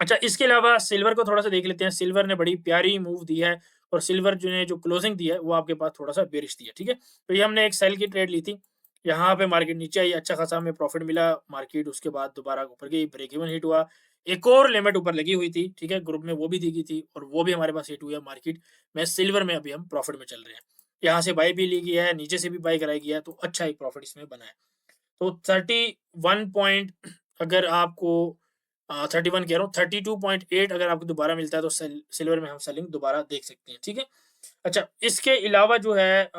अच्छा, इसके अलावा सिल्वर को थोड़ा-सा देख लेते हैं। सिल्वर ने बड़ी प्यारी मूव दी है और सिल्वर जो ने जो क्लोजिंग दी है, वो आपके पास थोड़ा-सा बेयरिश दी है, ठीक है? तो ये हमने एक सेल की ट्रेड ली थी। यहाँ पे मार्केट नीचे आई, अच्छा खासा हमें प्रॉफिट मिला। मार्केट उसके बाद दोबारा ऊपर गई, ब्रेक इवन हिट हुआ। एक और लिमिट ऊपर लगी हुई थी, ठीक है? ग्रुप में वो भी दी गई थी और वो भी हमारे पास हिट हुई है मार्केट में। सिल्वर में अभी हम प्रॉफिट में चल रहे हैं। यहाँ से बाय भी ली गई है, नीचे से भी बाय कराई गई है, तो अच्छा एक प्रॉफिट इसमें बना है। तो 31 पॉइंट अगर आपको 31 कह रहा हूँ, 32.8 अगर आपको दोबारा मिलता है तो सिल्वर में हम सेलिंग दोबारा देख सकते हैं, ठीक है? अच्छा, इसके अलावा जो है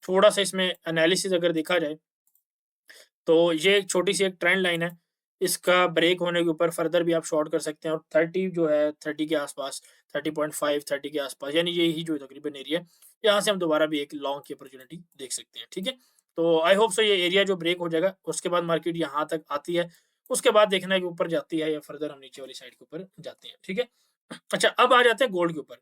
थोड़ा-सा इसमें एनालिसिस अगर देखा जाए, तो ये एक छोटी-सी एक ट्रेंड लाइन है। इसका ब्रेक होने के ऊपर फर्दर भी आप शॉर्ट कर सकते हैं और 30 जो है 30 के आस-पास, 30.5 30 के आस-पास, यानी यही जो तकरीबन एरिया है, यहाँ से हम दोबारा भी एक लॉन्ग की अपॉर्च्युनिटी देख सकते हैं, ठीक है? तो आई होप सो ये एरिया जो ब्रेक हो जाएगा, उसके बाद मार्केट यहाँ तक आती है, उसके बाद देखना है कि ऊपर जाती है या फर्दर हम नीचे वाली साइड के ऊपर जाते हैं, ठीक है? अच्छा, अब आ जाते हैं गोल्ड के ऊपर।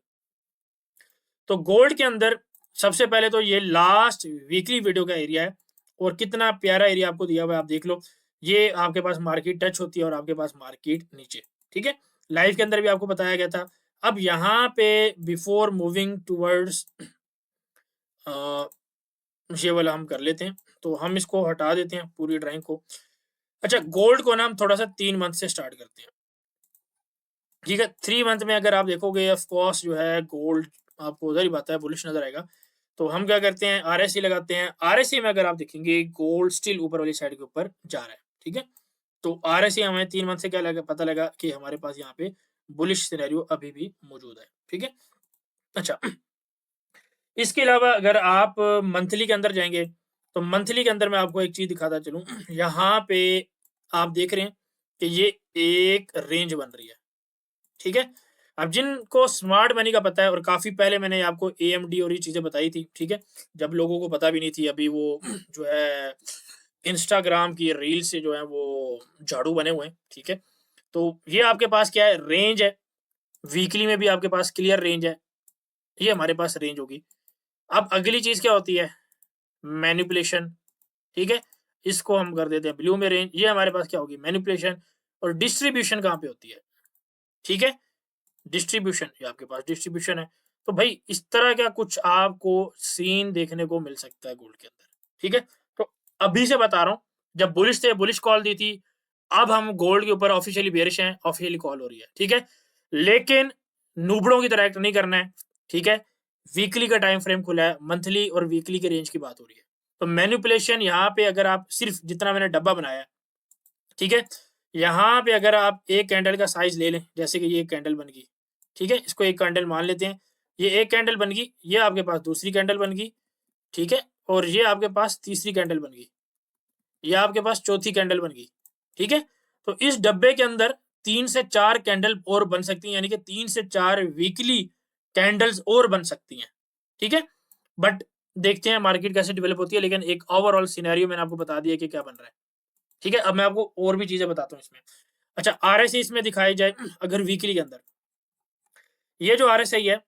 तो गोल्ड के अंदर सबसे पहले तो ये लास्ट वीकली वीडियो का एरिया है और कितना प्यारा एरिया आपको दिया हुआ है, आप देख लो। ये आपके पास मार्केट टच होती है और आपके पास मार्केट नीचे, ठीक है? लाइव के अंदर भी आपको बताया गया था। अब यहाँ पे बिफोर मूविंग टुवर्ड्स ये वाला हम कर लेते हैं, तो हम इसको हटा देते हैं पूरी ड्राइंग को। अच्छा, गोल्ड को ना हम थोड़ा-सा 3 मंथ से स्टार्ट करते हैं, ठीक है? 3 मंथ में अगर आप देखोगे ऑफ कोर्स जो है गोल्ड आपको उधर ही बताया बुलिश नज़र आएगा। तो हम क्या करते हैं, आरएसआई लगाते हैं। आरएसआई में अगर आप देखेंगे गोल्ड स्टिल ऊपर वाली साइड के ऊपर जा रहा है, ठीक है? तो आरएसआई हमें 3 मंथ से क्या लगा पता लगा कि हमारे पास यहाँ पे बुलिश सिनेरियो अभी भी मौजूद है, ठीक है? अच्छा, इसके अलावा अगर आप मंथली के अंदर जाएँगे, तो मंथली के अंदर मैं आपको एक चीज़ दिखाता चलूँ। यहाँ पे आप देख रहे हैं कि ये एक रेंज बन रही है, ठीक है? अब जिनको स्मार्ट मनी का पता है और काफ़ी पहले मैंने आपको एएमडी और ये चीज़ें बताई थी, ठीक है? जब लोगों को पता भी नहीं थी, अभी वो जो है इंस्टाग्राम की रील से जो है वो झाड़ू बने हुए हैं, ठीक है? तो ये आपके पास क्या है, रेंज है। वीकली में भी आपके पास क्लियर रेंज है। ये हमारे पास रेंज होगी। अब अगली चीज़ क्या होती है? मैनिपुलेशन, ठीक है? इसको हम कर देते हैं ब्लू में रेंज। ये हमारे पास क्या होगी? मैनिपुलेशन। और डिस्ट्रीब्यूशन कहाँ पे होती है? ठीक है? डिस्ट्रीब्यूशन, ये आपके पास डिस्ट्रीब्यूशन है। तो भाई इस तरह का कुछ आपको सीन देखने को मिल सकता है गोल्ड के अंदर, ठीक है? तो अभी से बता रहा हूँ, जब बुलिश थे, बुलिश कॉल दी थी। अब हम गोल्ड के ऊपर ऑफिशियली बेयरिश हैं, ऑफिशियली कॉल हो रही है, ठीक है? लेकिन नूबड़ों की तरह एक्ट नहीं करना है, ठीक है? वीकली का टाइम फ्रेम खुला है, मंथली और वीकली के रेंज की बात हो रही है। तो मैनिपुलेशन यहाँ पे अगर आप सिर्फ जितना मैंने डब्बा बनाया है, ठीक है? यहाँ पे अगर आप एक कैंडल का साइज़ ले लें, जैसे कि ये एक कैंडल बन गई, ठीक है? इसको एक कैंडल मान लेते हैं। ये एक कैंडल बन गई, ये आपके पास दूसरी कैंडल बन गई, ठीक है? और ये आपके पास तीसरी कैंडल बन गई, ये आपके पास चौथी कैंडल बन गई, ठीक है? तो इस डब्बे के अंदर 3 से 4 कैंडल और बन सकती हैं, यानी कि 3 से 4 वीकली कैंडल्स और बन सकती हैं, ठीक है? बट देखते हैं मार्केट कैसे डेवलप होती है, लेकिन एक ओवरऑल सिनेरियो मैंने आपको बता दिया कि क्या बन रहा है, ठीक है? अब मैं आपको और भी चीज़ें बताता हूँ इसमें। अच्छा, आरएसआई इसमें दिखाई जाए अगर वीकली के अंदर, ये जो आरएसआई है,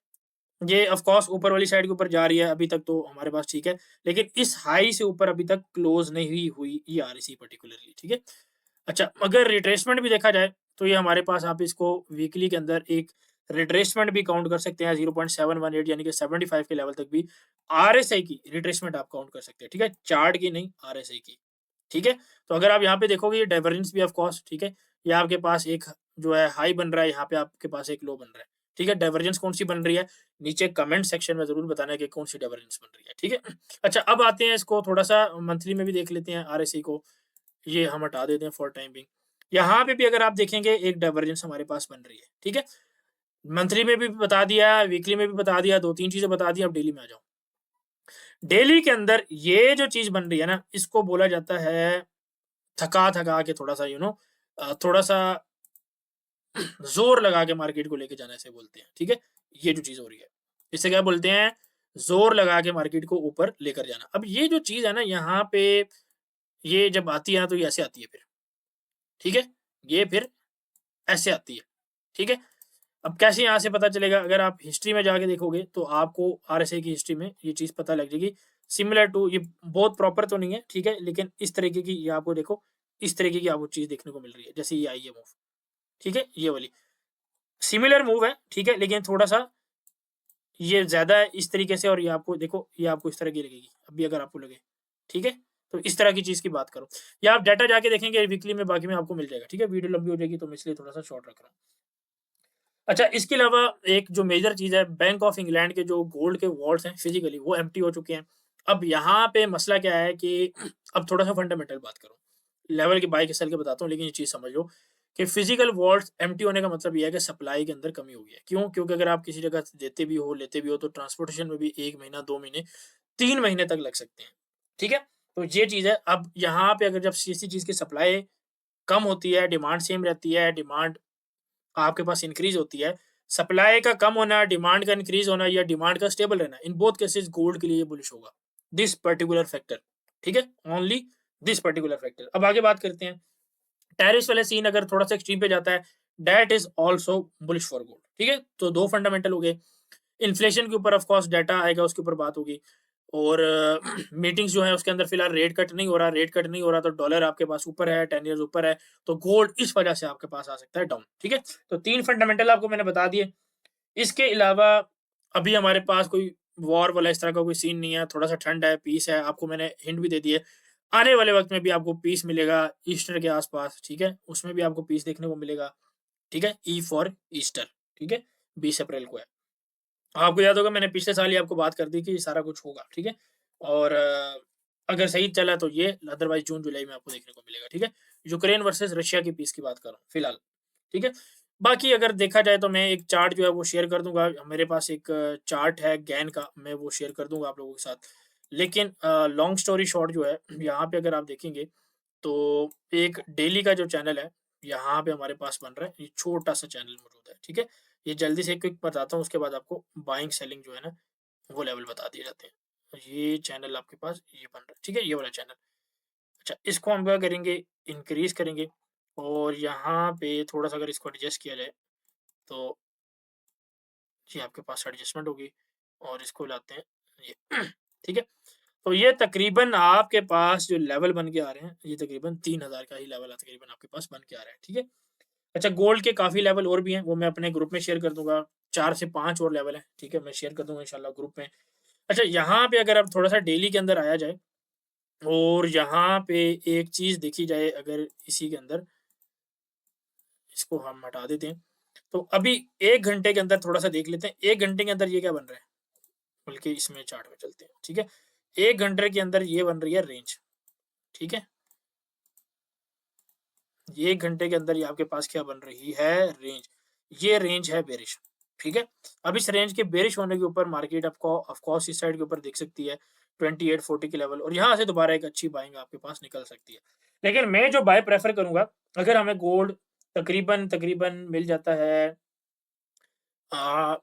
ये ऑफ कोर्स ऊपर वाली साइड के ऊपर जा रही है, अभी तक तो हमारे पास ठीक है, लेकिन इस हाई से ऊपर अभी तक क्लोज़ नहीं हुई ये आरएसआई पर्टिकुलरली, ठीक है? अच्छा, अगर रिट्रेसमेंट भी देखा जाए, तो ये हमारे पास आप इसको वीकली के अंदर एक रिट्रेसमेंट भी काउंट कर सकते हैं 0.718 यानी कि 75 के लेवल तक भी आरएसआई की रिट्रेसमेंट आप काउंट कर सकते हैं, ठीक है? चार्ट की नहीं, आरएसआई की, ठीक है। तो अगर आप यहाँ पे देखोगे ये डाइवर्जेंस भी ऑफ कॉस्ट, ठीक है, ये आपके पास एक जो है हाई बन रहा है, यहाँ पे आपके पास एक लो बन रहा है, ठीक है। डाइवर्जेंस कौन सी बन रही है, नीचे कमेंट सेक्शन में जरूर बताना कि कौन सी डाइवर्जेंस बन रही है, ठीक है। अच्छा, अब आते हैं इसको थोड़ा सा मंथली में भी देख लेते हैं आरएसआई को, ये हम हटा देते हैं फॉर टाइम बिंग। यहाँ पे भी अगर आप देखेंगे एक डाइवर्जेंस हमारे पास बन रही है, ठीक है। मंथली में भी बता दिया, वीकली में भी बता दिया, 2-3 चीजें बता दी। अब डेली में आ जाओ। डेली के अंदर ये जो चीज बन रही है ना, इसको बोला जाता है थका-थका के थोड़ा सा थोड़ा सा ज़ोर लगा के मार्केट को लेके जाना, इसे बोलते हैं, ठीक है? ये जो चीज़ हो रही है, इसे क्या बोलते हैं? ज़ोर लगा के मार्केट को ऊपर लेकर जाना। अब ये जो चीज़ है ना, यहाँ पे ये जब आती है ना, तो ये ऐसे आती है फिर, ठीक है? ये फिर ऐसे आती है, ठीक है? अब कैसे यहाँ से पता चलेगा? अगर आप हिस्ट्री में जाके देखोगे, तो आपको आरएसआई की हिस्ट्री में ये चीज़ पता लग जाएगी। सिमिलर टू, ये बहुत प्रॉपर तो नहीं है, ठीक है? लेकिन इस तरीके की ये आपको देखो, इस तरीके की आपको चीज़ देखने को मिल रही है, जैसे ये आई है मूव, ठीक है? ये वाली। सिमिलर मूव है, ठीक है? लेकिन थोड़ा-सा ये ज़्यादा है इस तरीके से, और ये आपको देखो, ये आपको इस तरह की लगेगी, अभी अगर आपको लगे, ठीक है? तो इस तरह की चीज़ की बात करो, या आप डाटा जाके देखेंगे वीकली में, बाकी में आपको मिल जाएगा, ठीक है? वीडियो लंबी हो जाएगी, तो मैं इसलिए थोड़ा-सा शॉर्ट रख रहा हूँ। अच्छा, इसके अलावा एक जो मेजर चीज़ है, बैंक ऑफ इंग्लैंड के जो गोल्ड के वॉल्ट्स हैं फिज़िकली, वो एम्प्टी हो चुके हैं। अब यहाँ पे मसला क्या है कि अब थोड़ा-सा फंडामेंटल बात करूँ, लेवल की बाय के सेल के बताता हूँ, लेकिन ये चीज़ समझ लो कि फिज़िकल वॉल्ट्स एम्प्टी होने का मतलब ये है कि सप्लाई के अंदर कमी हो गई है। क्यों? क्योंकि अगर आप किसी जगह से देते भी हो, लेते भी हो, तो ट्रांसपोर्टेशन में भी 1 महीना, 2 महीने, 3 महीने तक लग सकते हैं। ठीक है? तो ये चीज़ है। अब यहाँ पे अगर जब किसी चीज़ की सप्लाई कम होती है, डिमांड सेम रहती है, डिमांड आपके पास इंक्रीज़ होती है, सप्लाई का कम होना, डिमांड का इंक्रीज़ होना, या डिमांड का स्टेबल रहना, इन बोथ केसेस गोल्ड के लिए ये बुलिश होगा। दिस पर्टिकुलर फैक्टर, ठीक है? Only this particular factor. अब आगे बात करते हैं। टैरिफ वाला सीन अगर थोड़ा-सा एक्सट्रीम पे जाता है, that is also bullish for gold, ठीक है? तो 2 फंडामेंटल हो गए। इन्फ्लेशन के ऊपर ऑफ कोर्स डाटा आएगा, उसके ऊपर बात होगी, और मीटिंग्स जो है उसके अंदर फिलहाल रेट कट नहीं हो रहा, रेट कट नहीं हो रहा, तो डॉलर आपके पास ऊपर है, 10 ईयर्स ऊपर है, तो गोल्ड इस वजह से आपके पास आ सकता है डाउन, ठीक है? तो 3 फंडामेंटल आपको मैंने बता दिए। इसके अलावा अभी हमारे पास कोई वॉर वाला इस तरह का कोई सीन नहीं है, थोड़ा-सा ठंड है, पीस है, आपको मैंने हिंट भी दे दी है। आने वाले वक़्त में भी आपको पीस मिलेगा ईस्टर के आस-पास, ठीक है? उसमें भी आपको पीस देखने को मिलेगा, ठीक है? ई फॉर ईस्टर, ठीक है? 20 अप्रैल को है। आपको याद होगा मैंने पिछले साल ही आपको बात कर दी कि सारा कुछ होगा, ठीक है? और अगर सही चला तो ये, अदरवाइज़ जून-जुलाई में आपको देखने को मिलेगा, ठीक है? यूक्रेन वर्सेस रशिया की पीस की बात कर रहा हूँ फिलहाल, ठीक है? बाकी अगर देखा जाए तो मैं एक चार्ट जो है वो शेयर कर दूँगा। मेरे पास एक चार्ट है गैन का, मैं वो शेयर कर दूँगा आप लोगों के साथ। लेकिन लॉन्ग स्टोरी शॉर्ट जो है, यहाँ पे अगर आप देखेंगे, तो एक डेली का जो चैनल है, यहाँ पे हमारे पास बन रहा है, ये छोटा-सा चैनल मौजूद है, ठीक है? ये जल्दी से क्विक बताता हूँ, उसके बाद आपको बाइंग सेलिंग जो है ना, वो लेवल बता दिए जाते हैं। ये चैनल आपके पास ये बन रहा है, ठीक है? ये वाला चैनल। अच्छा, इसको हम क्या करेंगे, इंक्रीज़ करेंगे, और यहाँ पे थोड़ा-सा अगर इसको एडजस्ट किया जाए, तो ये आपके पास एडजस्टमेंट होगी, और इसको लाते हैं ये, ठीक है? तो ये तकरीबन आपके पास जो लेवल बन के आ रहे हैं, ये तकरीबन 3000 का ही लेवल है, तकरीबन आपके पास बन के आ रहा है, ठीक है? अच्छा, गोल्ड के काफ़ी लेवल और भी हैं, वो मैं अपने ग्रुप में शेयर कर दूँगा। 4 से 5 और लेवल हैं, ठीक है? मैं शेयर कर दूँगा इंशाल्लाह ग्रुप में। अच्छा, यहाँ पे अगर अब थोड़ा-सा डेली के अंदर आया जाए, और यहाँ पे एक चीज़ देखी जाए अगर इसी के अंदर, इसको हम हटा देते हैं। तो अभी 1 घंटे के अंदर थोड़ा-सा देख लेते हैं, 1 घंटे के अंदर ये क्या बन रहा है? बल्कि इसमें चार्ट में चलते हैं, ठीक है? 1 घंटे के अंदर ये बन रही है रेंज, ठीक है? ये 1 घंटे के अंदर ये आपके पास क्या बन रही है? रेंज। ये रेंज है बेरिश, ठीक है? अब इस रेंज के बेरिश होने के ऊपर मार्केट आपको ऑफ कोर्स इस साइड के ऊपर देख सकती है 2840 के लेवल, और यहाँ से दोबारा एक अच्छी बाइंग आपके पास निकल सकती है। लेकिन मैं जो बाय प्रेफ़र करूँगा, अगर हमें गोल्ड तकरीबन तकरीबन मिल जाता है अ,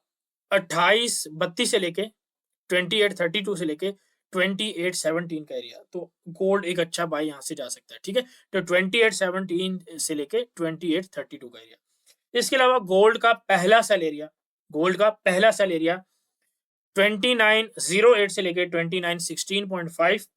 28-32 से लेके 28-32 से लेके 28-17 का एरिया, तो गोल्ड एक अच्छा बाय यहाँ से जा सकता है, ठीक है? तो 28-17 से लेके 28-32 का एरिया। इसके अलावा गोल्ड का पहला सेल एरिया 2908 से लेके 2916.5,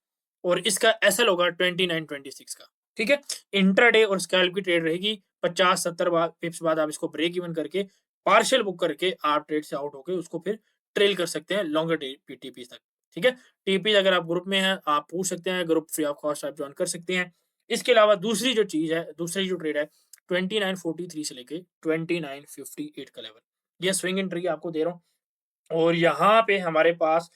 और इसका एसएल होगा 2926 का, ठीक है? इंट्राडे और स्कैल्प की ट्रेड रहेगी, 50-70 पिप्स बाद आप इसको ब्रेक इवन करके, पार्शियल बुक करके आप ट्रेड से आउट होके उसको फिर ट्रेल कर सकते हैं लॉन्गर टीपीस तक, ठीक है? टीपीस अगर आप ग्रुप में हैं, आप पूछ सकते हैं, ग्रुप फ्री ऑफ कॉस्ट आप जॉइन कर सकते हैं। इसके अलावा दूसरी जो चीज़ है, दूसरी जो ट्रेड है 2943 से लेके 2958 का लेवल, ये स्विंग एंट्री आपको दे रहा हूँ और यहाँ पे हमारे पास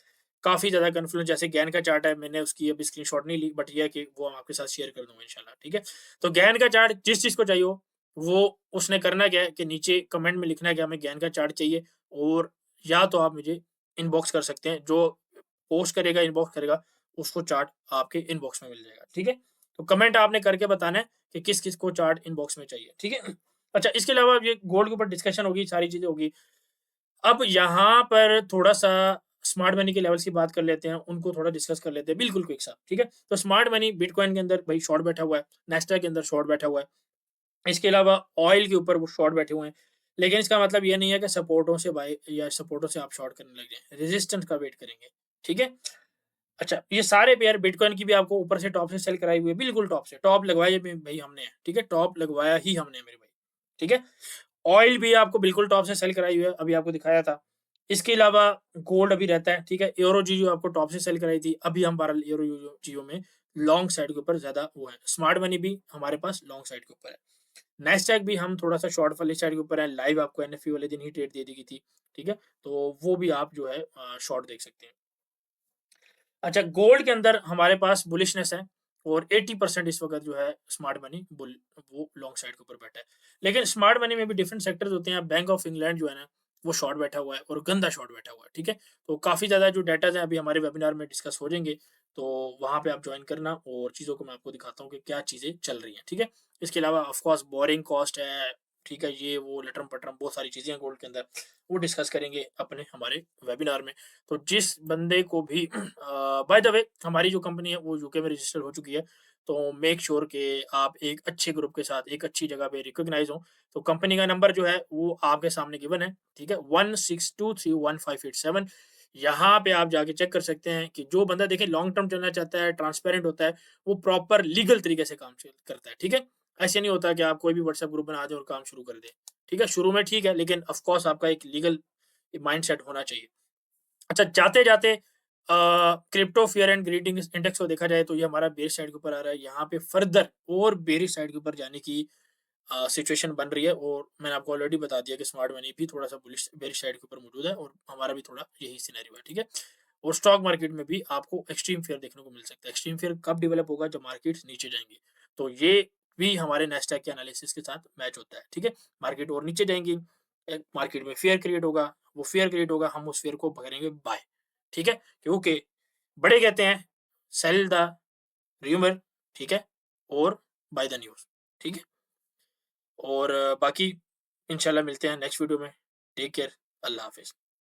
काफ़ी ज़्यादा कन्फ्लुएंस, जैसे गैन का चार्ट है, मैंने उसकी अभी स्क्रीनशॉट नहीं ली, बट ये है कि वो मैं आपके साथ शेयर कर दूँगा इंशाल्लाह, ठीक है? तो गैन का चार्ट जिस चीज़ को चाहिए हो, वो उसने करना क्या है कि नीचे कमेंट में लिखना है कि हमें गैन का चार्ट चाहिए और या तो आप मुझे इनबॉक्स कर सकते हैं, जो पोस्ट करेगा, इनबॉक्स करेगा, उसको चार्ट आपके इनबॉक्स में मिल जाएगा, ठीक है? तो कमेंट आपने करके बताना है कि किस-किस को चार्ट इनबॉक्स में चाहिए, ठीक है? अच्छा, इसके अलावा ये गोल्ड के ऊपर डिस्कशन होगी, सारी चीज़ें होगी। अब यहाँ पर थोड़ा-सा स्मार्ट मनी के लेवल्स की बात कर लेते हैं, उनको थोड़ा डिस्कस कर लेते हैं, बिल्कुल क्विक सा, ठीक है? तो स्मार्ट मनी बिटकॉइन के अंदर भाई शॉर्ट बैठा हुआ है, नेस्डैक के अंदर शॉर्ट बैठा हुआ है। इसके अलावा ऑयल के ऊपर वो शॉर्ट बैठे हुए हैं। लेकिन इसका मतलब ये नहीं है कि सपोर्टों से बाय या सपोर्टों से आप शॉर्ट करने लग जाएँ, रेजिस्टेंस का वेट करेंगे, ठीक है? अच्छा, ये सारे पेयर बिटकॉइन की भी आपको ऊपर से टॉप से सेल कराई हुई है, बिल्कुल टॉप से, टॉप लगवाया भी भई हमने है, ठीक है? टॉप लगवाया ही हमने है मेरे भाई, ठीक है? ऑयल भी आपको बिल्कुल टॉप से सेल कराई हुई है, अभी आपको दिखाया था। इसके अलावा गोल्ड अभी रहता है, ठीक है? यूरो जियो आपको टॉप से सेल कराई थी, अभी हम बहरहाल यूरो जियो में लॉन्ग साइड के ऊपर ज़्यादा वो है। स्मार्ट मनी भी हमारे पास लॉन्ग साइड के ऊपर है। नेस्डैक भी हम थोड़ा-सा शॉर्ट वाली साइड के ऊपर है, लाइव आपको एनएफई वाले दिन ही ट्रेड दे दी गई थी, ठीक है? तो वो भी आप जो है शॉर्ट देख सकते हैं। अच्छा, गोल्ड के अंदर हमारे पास बुलिशनेस है और 80% इस वक़्त जो है स्मार्ट मनी वो लॉन्ग साइड के ऊपर बैठा है। लेकिन स्मार्ट मनी में भी डिफरेंट सेक्टर्स होते हैं। बैंक ऑफ इंग्लैंड जो है ना, वो शॉर्ट बैठा हुआ है और गंदा शॉर्ट बैठा हुआ है, ठीक है? तो काफ़ी ज़्यादा जो डेटाज़ हैं अभी हमारे वेबिनार में डिस्कस हो जाएँगे, तो वहाँ पे आप जॉइन करना और चीज़ों को मैं आपको दिखाता हूँ कि क्या चीज़ें चल रही हैं, ठीक है? इसके अलावा ऑफ कोर्स बोरिंग कॉस्ट है, ठीक है? ये वो लटरम-पटरम बहुत सारी चीज़ें हैं गोल्ड के अंदर, वो डिस्कस करेंगे अपने हमारे वेबिनार में। तो जिस बंदे को भी बाय द वे हमारी जो कंपनी है वो यूके में रजिस्टर हो चुकी है, तो मेक श्योर कि आप एक अच्छे ग्रुप के साथ एक अच्छी जगह पे रिकॉग्नाइज़ हो। तो कंपनी का नंबर जो है वो आपके सामने गिवन है, ठीक है? 16231587। यहाँ पे आप जाके चेक कर सकते हैं कि जो बंदा देखिए लॉन्ग टर्म चलना चाहता है, ट्रांसपेरेंट होता है, वो प्रॉपर लीगल तरीके से काम करता है, ठीक है? ऐसे नहीं होता कि आप कोई भी व्हाट्सएप ग्रुप बना दें और काम शुरू कर दें, ठीक है? शुरू में ठीक है, लेकिन ऑफ कोर्स आपका एक लीगल माइंडसेट होना चाहिए। अच्छा, जाते-जाते crypto fear and greeting index को देखा जाए तो ये हमारा बेयरिश साइड के ऊपर आ रहा है। यहाँ पे फर्दर और बेयरिश साइड के ऊपर जाने की सिचुएशन बन रही है और मैंने आपको ऑलरेडी बता दिया कि स्मार्ट मनी भी थोड़ा-सा बुलिश बेयरिश साइड के ऊपर मौजूद है और हमारा भी थोड़ा यही सिनेरियो है, ठीक है? और स्टॉक मार्केट में भी आपको एक्सट्रीम फियर देखने को मिल सकता है। एक्सट्रीम फियर कब डेवलप होगा? जब मार्केट्स नीचे जाएँगी। तो ये भी हमारे नैस्डैक के एनालिसिस के साथ मैच होता है, ठीक है? मार्केट और नीचे जाएँगी, मार्केट में फियर क्रिएट होगा, वो फियर क्रिएट होगा, हम उस फियर को करेंगे बाय, ठीक है? क्योंकि बड़े कहते हैं सेल द र्यूमर, ठीक है? और बाय द न्यूज़, ठीक है? और बाकी इंशाल्लाह मिलते हैं नेक्स्ट वीडियो में। टेक केयर, अल्लाह हाफ़िज़।